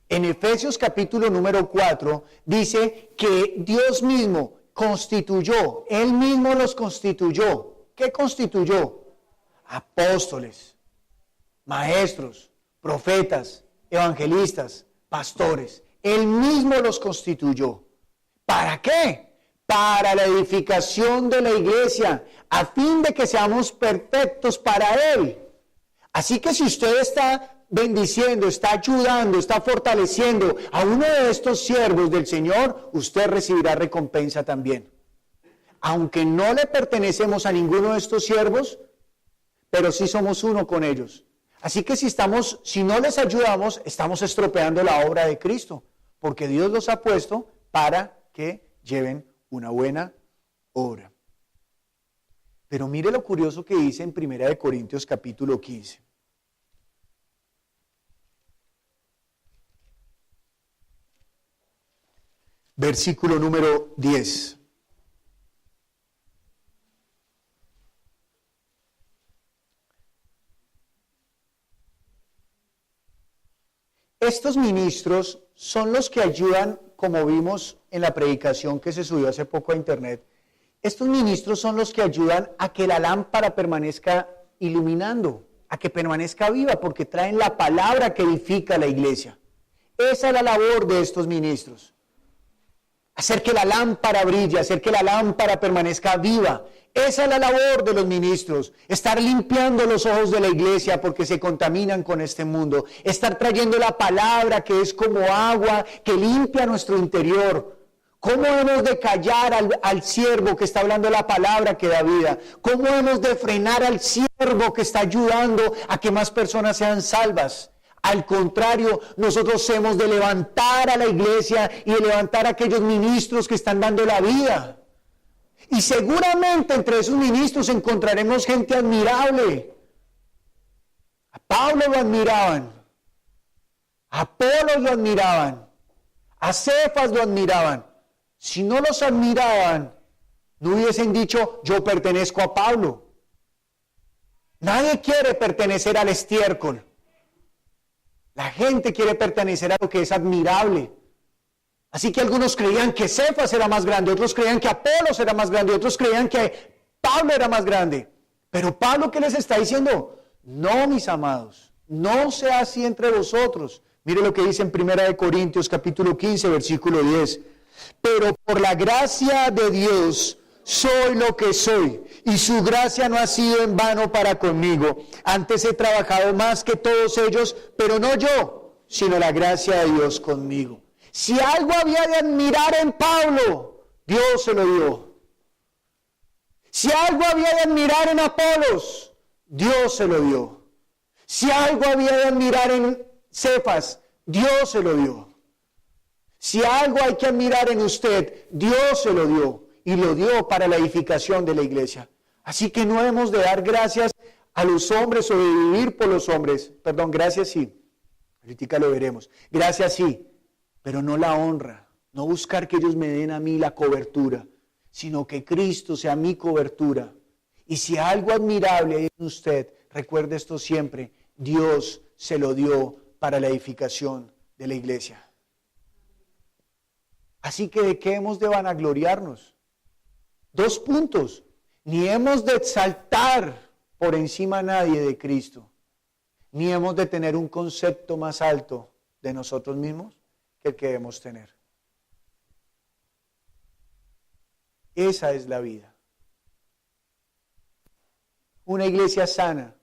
En Efesios capítulo número 4 dice que Dios mismo constituyó, Él mismo los constituyó. ¿Qué constituyó? Apóstoles, maestros, profetas, evangelistas, pastores. Él mismo los constituyó. ¿Para qué? para la edificación de la iglesia, a fin de que seamos perfectos para Él. Así que si usted está bendiciendo, está ayudando, está fortaleciendo a uno de estos siervos del Señor, usted recibirá recompensa también. Aunque no le pertenecemos a ninguno de estos siervos, pero sí somos uno con ellos. Así que si no les ayudamos, estamos estropeando la obra de Cristo, porque Dios los ha puesto para que lleven una buena obra. Pero mire lo curioso que dice en 1 Corintios capítulo 15. Versículo número 10. Estos ministros son los que ayudan, como vimos en la predicación que se subió hace poco a internet, estos ministros son los que ayudan a que la lámpara permanezca iluminando, a que permanezca viva, porque traen la palabra que edifica la iglesia. Esa es la labor de estos ministros. Hacer que la lámpara brille, hacer que la lámpara permanezca viva. Esa es la labor de los ministros. Estar limpiando los ojos de la iglesia porque se contaminan con este mundo. Estar trayendo la palabra que es como agua que limpia nuestro interior. ¿Cómo hemos de callar al siervo que está hablando la palabra que da vida? ¿Cómo hemos de frenar al siervo que está ayudando a que más personas sean salvas? Al contrario, nosotros hemos de levantar a la iglesia y de levantar a aquellos ministros que están dando la vida. Y seguramente entre esos ministros encontraremos gente admirable. A Pablo lo admiraban, a Apolos lo admiraban, a Cefas lo admiraban. Si no los admiraban, no hubiesen dicho, yo pertenezco a Pablo. Nadie quiere pertenecer al estiércol. La gente quiere pertenecer a lo que es admirable. Así que algunos creían que Cefas era más grande, otros creían que Apolos era más grande, otros creían que Pablo era más grande. Pero Pablo, ¿qué les está diciendo? No, mis amados, no sea así entre vosotros. Mire lo que dice en 1 Corintios capítulo 15, versículo 10. Pero por la gracia de Dios soy lo que soy, y su gracia no ha sido en vano para conmigo. Antes he trabajado más que todos ellos, pero no yo, sino la gracia de Dios conmigo. Si algo había de admirar en Pablo, Dios se lo dio. Si algo había de admirar en Apolos, Dios se lo dio. Si algo había de admirar en Cefas, Dios se lo dio. Si algo hay que admirar en usted, Dios se lo dio. Y lo dio para la edificación de la iglesia. Así que no hemos de dar gracias a los hombres o de vivir por los hombres. Perdón, gracias sí. Ahorita lo veremos. Gracias sí, pero no la honra. No buscar que ellos me den a mí la cobertura, sino que Cristo sea mi cobertura. Y si algo admirable hay en usted, recuerde esto siempre, Dios se lo dio para la edificación de la iglesia. Así que ¿de qué hemos de vanagloriarnos? 2 puntos. Ni hemos de exaltar por encima a nadie de Cristo, ni hemos de tener un concepto más alto de nosotros mismos que el que debemos tener. Esa es la vida. Una iglesia sana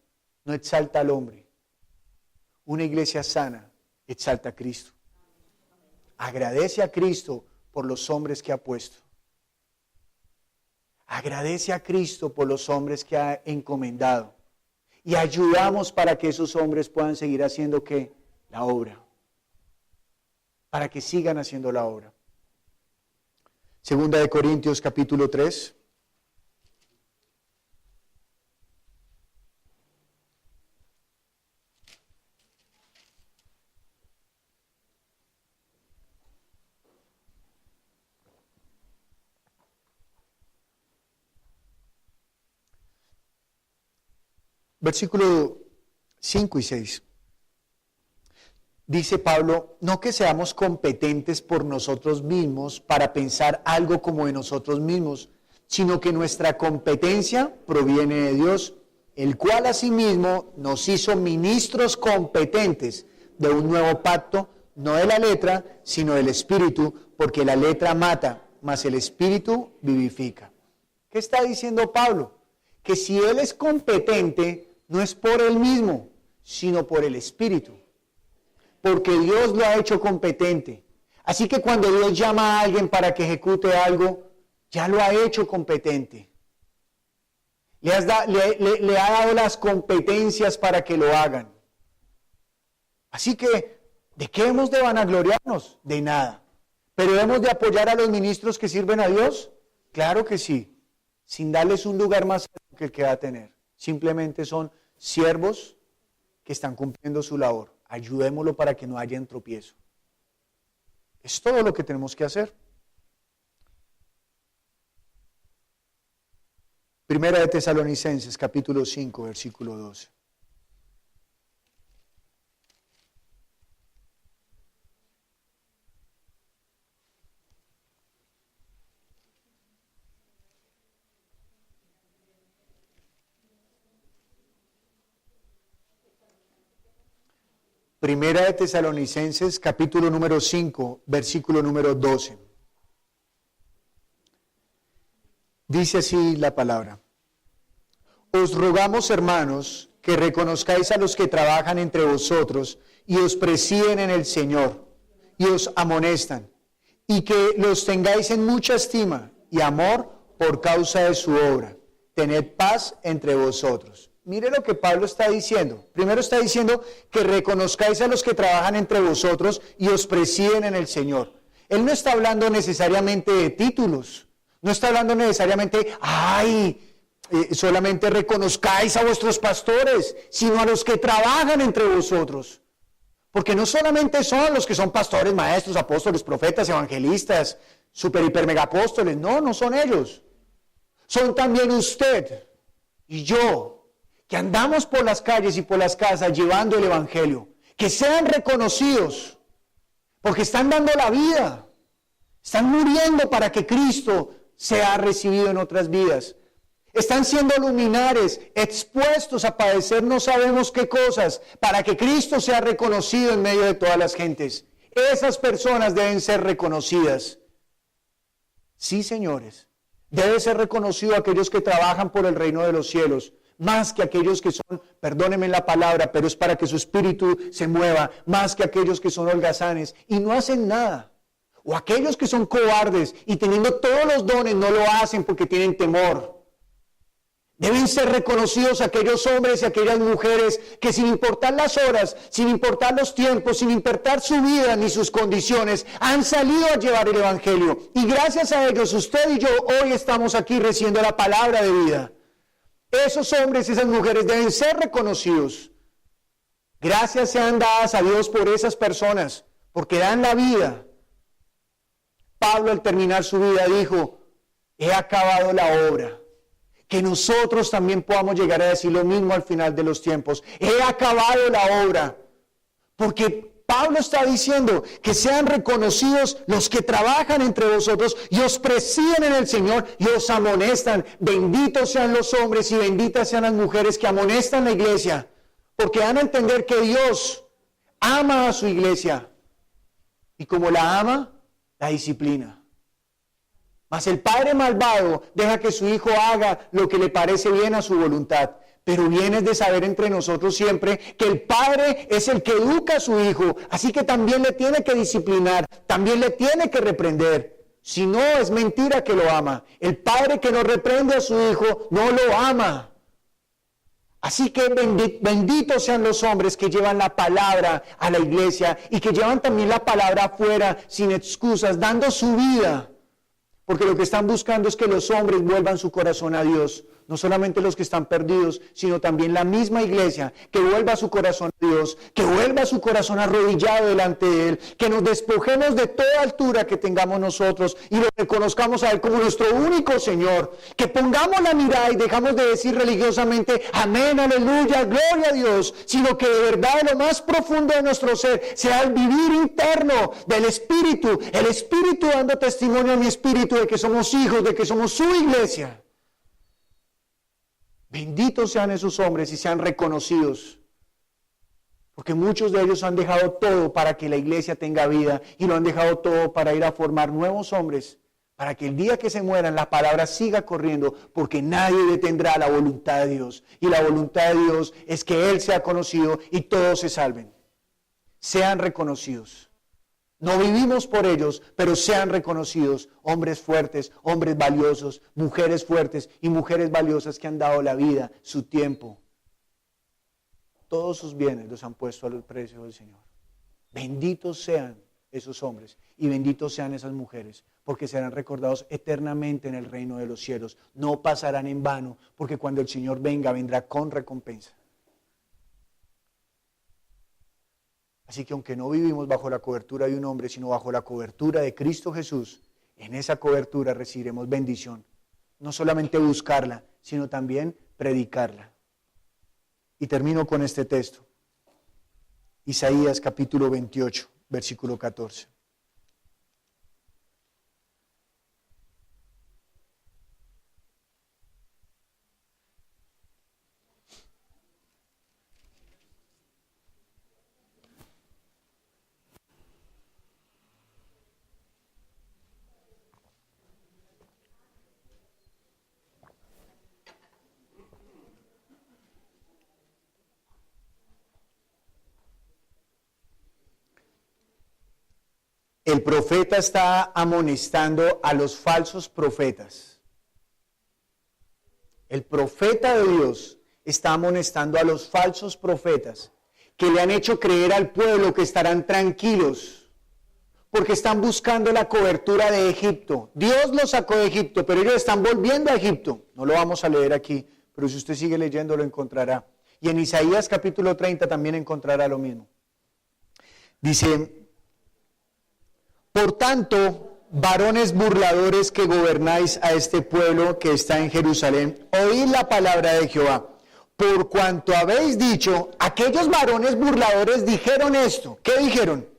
no exalta al hombre. Una iglesia sana exalta a Cristo. Agradece a Cristo por los hombres que ha puesto. Agradece a Cristo por los hombres que ha encomendado. Y ayudamos para que esos hombres puedan seguir haciendo ¿qué? La obra. Para que sigan haciendo la obra. Segunda de Corintios capítulo 3. Versículo 5 y 6. Dice Pablo, no que seamos competentes por nosotros mismos para pensar algo como de nosotros mismos, sino que nuestra competencia proviene de Dios, el cual asimismo nos hizo ministros competentes de un nuevo pacto, no de la letra, sino del Espíritu, porque la letra mata, mas el Espíritu vivifica. ¿Qué está diciendo Pablo? Que si él es competente, no es por él mismo, sino por el Espíritu. Porque Dios lo ha hecho competente. Así que cuando Dios llama a alguien para que ejecute algo, ya lo ha hecho competente. Le ha dado las competencias para que lo hagan. Así que, ¿de qué hemos de vanagloriarnos? De nada. ¿Pero hemos de apoyar a los ministros que sirven a Dios? Claro que sí, sin darles un lugar más alto que el que va a tener. Simplemente son siervos que están cumpliendo su labor. Ayudémoslo para que no haya tropiezo. Es todo lo que tenemos que hacer. Primera de Tesalonicenses, capítulo 5, versículo 12. Primera de Tesalonicenses, capítulo número 5, versículo número 12. Dice así la palabra. Os rogamos, hermanos, que reconozcáis a los que trabajan entre vosotros y os presiden en el Señor y os amonestan, y que los tengáis en mucha estima y amor por causa de su obra. Tened paz entre vosotros. Mire lo que Pablo está diciendo. Primero está diciendo que reconozcáis a los que trabajan entre vosotros y os presiden en el Señor. Él no está hablando necesariamente de títulos. No está hablando necesariamente, solamente reconozcáis a vuestros pastores, sino a los que trabajan entre vosotros. Porque no solamente son los que son pastores, maestros, apóstoles, profetas, evangelistas, super, hiper, mega apóstoles. No son ellos. Son también usted y yo, que andamos por las calles y por las casas llevando el evangelio. Que sean reconocidos, porque están dando la vida. Están muriendo para que Cristo sea recibido en otras vidas. Están siendo luminares, expuestos a padecer no sabemos qué cosas, para que Cristo sea reconocido en medio de todas las gentes. Esas personas deben ser reconocidas. Sí, señores, debe ser reconocido aquellos que trabajan por el reino de los cielos, más que aquellos que son, perdónenme la palabra, pero es para que su espíritu se mueva, más que aquellos que son holgazanes y no hacen nada. O aquellos que son cobardes y teniendo todos los dones no lo hacen porque tienen temor. Deben ser reconocidos aquellos hombres y aquellas mujeres que sin importar las horas, sin importar los tiempos, sin importar su vida ni sus condiciones, han salido a llevar el evangelio. Y gracias a ellos, usted y yo hoy estamos aquí recibiendo la palabra de vida. Esos hombres y esas mujeres deben ser reconocidos. Gracias sean dadas a Dios por esas personas, porque dan la vida. Pablo al terminar su vida dijo, he acabado la obra. Que nosotros también podamos llegar a decir lo mismo al final de los tiempos. He acabado la obra. Porque Pablo está diciendo que sean reconocidos los que trabajan entre vosotros y os presiden en el Señor y os amonestan. Benditos sean los hombres y benditas sean las mujeres que amonestan la iglesia. Porque van a entender que Dios ama a su iglesia. Y como la ama, la disciplina. Mas el padre malvado deja que su hijo haga lo que le parece bien a su voluntad. Pero bien es de saber entre nosotros siempre que el padre es el que educa a su hijo. Así que también le tiene que disciplinar, también le tiene que reprender. Si no, es mentira que lo ama. El padre que no reprende a su hijo no lo ama. Así que benditos sean los hombres que llevan la palabra a la iglesia y que llevan también la palabra afuera sin excusas, dando su vida. Porque lo que están buscando es que los hombres vuelvan su corazón a Dios. No solamente los que están perdidos, sino también la misma iglesia, que vuelva su corazón a Dios, que vuelva su corazón arrodillado delante de Él, que nos despojemos de toda altura que tengamos nosotros y lo reconozcamos a Él como nuestro único Señor, que pongamos la mirada y dejamos de decir religiosamente, amén, aleluya, gloria a Dios, sino que de verdad en lo más profundo de nuestro ser sea el vivir interno del Espíritu, el Espíritu dando testimonio a mi espíritu de que somos hijos, de que somos su iglesia. Benditos sean esos hombres y sean reconocidos, porque muchos de ellos han dejado todo para que la iglesia tenga vida y lo han dejado todo para ir a formar nuevos hombres, para que el día que se mueran la palabra siga corriendo, porque nadie detendrá la voluntad de Dios. Y la voluntad de Dios es que Él sea conocido y todos se salven. Sean reconocidos. No vivimos por ellos, pero sean reconocidos. Hombres fuertes, hombres valiosos, mujeres fuertes y mujeres valiosas que han dado la vida, su tiempo. Todos sus bienes los han puesto al precio del Señor. Benditos sean esos hombres y benditos sean esas mujeres, porque serán recordados eternamente en el reino de los cielos. No pasarán en vano, porque cuando el Señor venga, vendrá con recompensa. Así que aunque no vivimos bajo la cobertura de un hombre, sino bajo la cobertura de Cristo Jesús, en esa cobertura recibiremos bendición. No solamente buscarla, sino también predicarla. Y termino con este texto. Isaías capítulo 28, versículo 14. El profeta está amonestando a los falsos profetas. El profeta de Dios está amonestando a los falsos profetas que le han hecho creer al pueblo que estarán tranquilos porque están buscando la cobertura de Egipto. Dios los sacó de Egipto, pero ellos están volviendo a Egipto. No lo vamos a leer aquí, pero si usted sigue leyendo lo encontrará. Y en Isaías capítulo 30 también encontrará lo mismo. Dice: por tanto, varones burladores que gobernáis a este pueblo que está en Jerusalén, oíd la palabra de Jehová. Por cuanto habéis dicho, aquellos varones burladores dijeron esto. ¿Qué dijeron?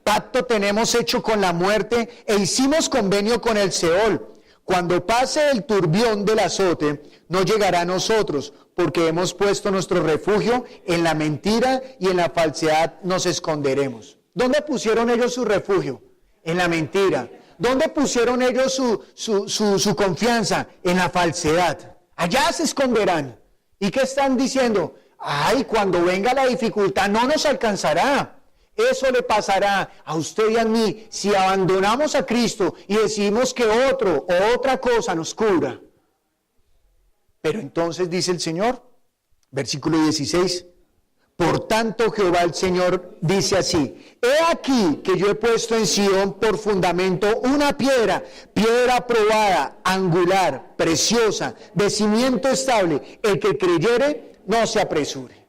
Pacto tenemos hecho con la muerte e hicimos convenio con el Seol. Cuando pase el turbión del azote, no llegará a nosotros, porque hemos puesto nuestro refugio en la mentira y en la falsedad nos esconderemos. ¿Dónde pusieron ellos su refugio? En la mentira. ¿Dónde pusieron ellos su confianza? En la falsedad. Allá se esconderán. ¿Y qué están diciendo? Ay, cuando venga la dificultad no nos alcanzará. Eso le pasará a usted y a mí si abandonamos a Cristo y decidimos que otro o otra cosa nos cubra. Pero entonces dice el Señor, versículo 16, por tanto Jehová el Señor dice así: he aquí que yo he puesto en Sión por fundamento una piedra, piedra probada, angular, preciosa, de cimiento estable. El que creyere, no se apresure.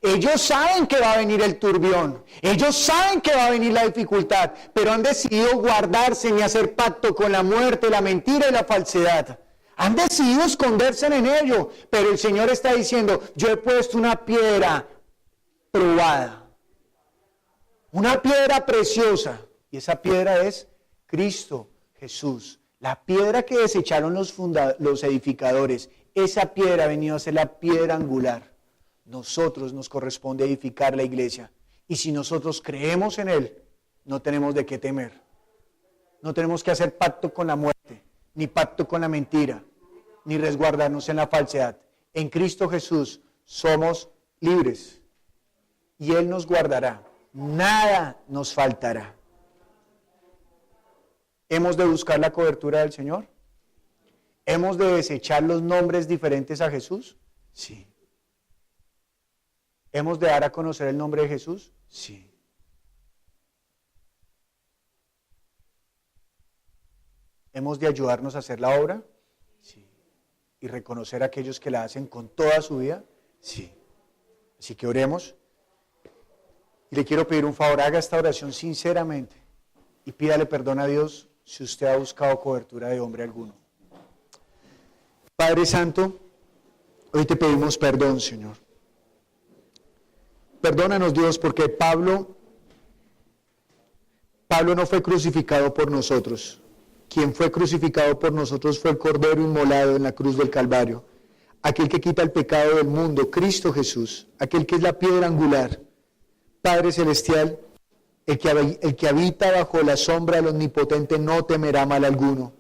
Ellos saben que va a venir el turbión, ellos saben que va a venir la dificultad, pero han decidido guardarse ni hacer pacto con la muerte, la mentira y la falsedad. Han decidido esconderse en ello, pero el Señor está diciendo: yo he puesto una piedra probada, una piedra preciosa, y esa piedra es Cristo Jesús. La piedra que desecharon los edificadores, esa piedra ha venido a ser la piedra angular. Nosotros nos corresponde edificar la iglesia, y si nosotros creemos en Él, no tenemos de qué temer. No tenemos que hacer pacto con la muerte, ni pacto con la mentira, ni resguardarnos en la falsedad. En Cristo Jesús somos libres y Él nos guardará. Nada nos faltará. ¿Hemos de buscar la cobertura del Señor? ¿Hemos de desechar los nombres diferentes a Jesús? Sí. ¿Hemos de dar a conocer el nombre de Jesús? Sí. ¿Hemos de ayudarnos a hacer la obra? Sí. ¿Y reconocer a aquellos que la hacen con toda su vida? Sí. Así que oremos. Y le quiero pedir un favor, haga esta oración sinceramente y pídale perdón a Dios si usted ha buscado cobertura de hombre alguno. Padre Santo, hoy te pedimos perdón, Señor. Perdónanos, Dios, porque Pablo no fue crucificado por nosotros. Quien fue crucificado por nosotros fue el Cordero inmolado en la cruz del Calvario. Aquel que quita el pecado del mundo, Cristo Jesús. Aquel que es la piedra angular. Padre Celestial, El que habita bajo la sombra del Omnipotente no temerá mal alguno.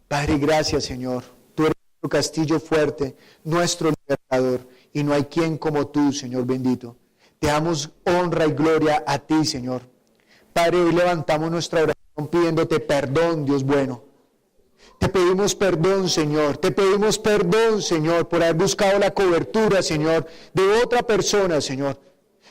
Padre, gracias, Señor. Tú eres nuestro castillo fuerte, nuestro libertador, y no hay quien como tú, Señor bendito. Te damos honra y gloria a ti, Señor. Padre, hoy levantamos nuestra oración pidiéndote perdón, Dios bueno. Te pedimos perdón, Señor. Te pedimos perdón, Señor, por haber buscado la cobertura, Señor, de otra persona, Señor.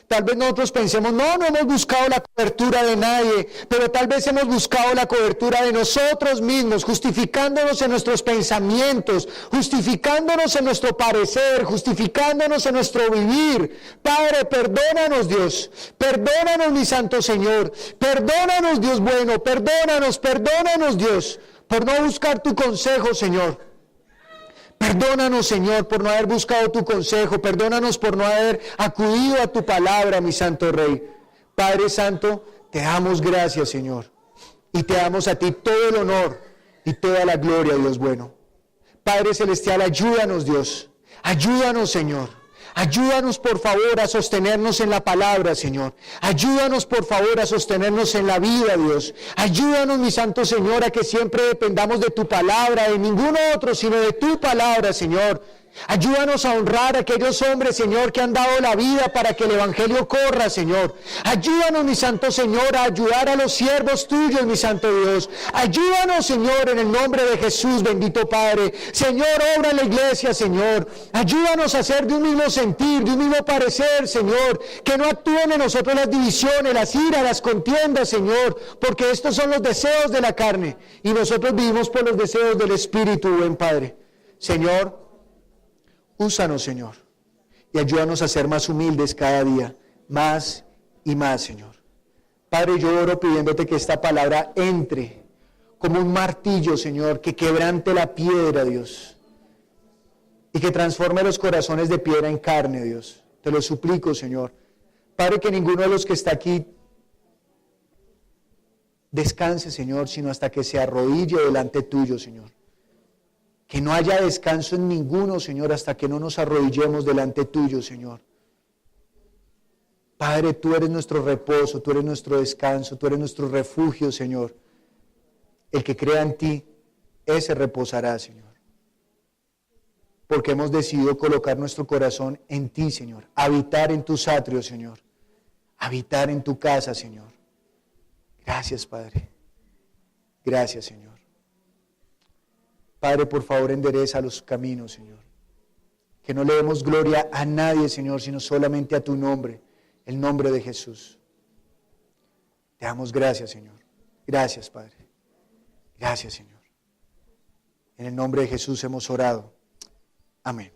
Tal vez nosotros pensemos, no hemos buscado la cobertura de nadie, pero tal vez hemos buscado la cobertura de nosotros mismos, justificándonos en nuestros pensamientos, justificándonos en nuestro parecer, justificándonos en nuestro vivir. Padre, perdónanos, Dios, perdónanos, mi Santo Señor, perdónanos, Dios bueno, perdónanos, Dios, por no buscar tu consejo, Señor. Perdónanos, Señor, por no haber buscado tu consejo. Perdónanos por no haber acudido a tu palabra, mi Santo Rey. Padre Santo, te damos gracias, Señor. Y te damos a ti todo el honor y toda la gloria, Dios bueno. Padre Celestial, ayúdanos, Dios. Ayúdanos, Señor. Ayúdanos, por favor, a sostenernos en la palabra, Señor. Ayúdanos, por favor, a sostenernos en la vida, Dios. Ayúdanos, mi Santo Señor, a que siempre dependamos de tu palabra, de ningún otro, sino de tu palabra, Señor. Ayúdanos a honrar a aquellos hombres, Señor, que han dado la vida para que el Evangelio corra, Señor. Ayúdanos, mi Santo Señor, a ayudar a los siervos tuyos, mi Santo Dios. Ayúdanos, Señor, en el nombre de Jesús, bendito Padre. Señor, obra en la iglesia, Señor. Ayúdanos a ser de un mismo sentir, de un mismo parecer, Señor. Que no actúen en nosotros las divisiones, las iras, las contiendas, Señor. Porque estos son los deseos de la carne. Y nosotros vivimos por los deseos del Espíritu, buen Padre. Señor, úsanos, Señor, y ayúdanos a ser más humildes cada día, más y más, Señor. Padre, yo oro pidiéndote que esta palabra entre como un martillo, Señor, que quebrante la piedra, Dios, y que transforme los corazones de piedra en carne, Dios. Te lo suplico, Señor. Padre, que ninguno de los que está aquí descanse, Señor, sino hasta que se arrodille delante tuyo, Señor. Que no haya descanso en ninguno, Señor, hasta que no nos arrodillemos delante tuyo, Señor. Padre, tú eres nuestro reposo, tú eres nuestro descanso, tú eres nuestro refugio, Señor. El que crea en ti, ese reposará, Señor. Porque hemos decidido colocar nuestro corazón en ti, Señor. Habitar en tus atrios, Señor. Habitar en tu casa, Señor. Gracias, Padre. Gracias, Señor. Padre, por favor, endereza los caminos, Señor. Que no le demos gloria a nadie, Señor, sino solamente a tu nombre, el nombre de Jesús. Te damos gracias, Señor. Gracias, Padre. Gracias, Señor. En el nombre de Jesús hemos orado. Amén.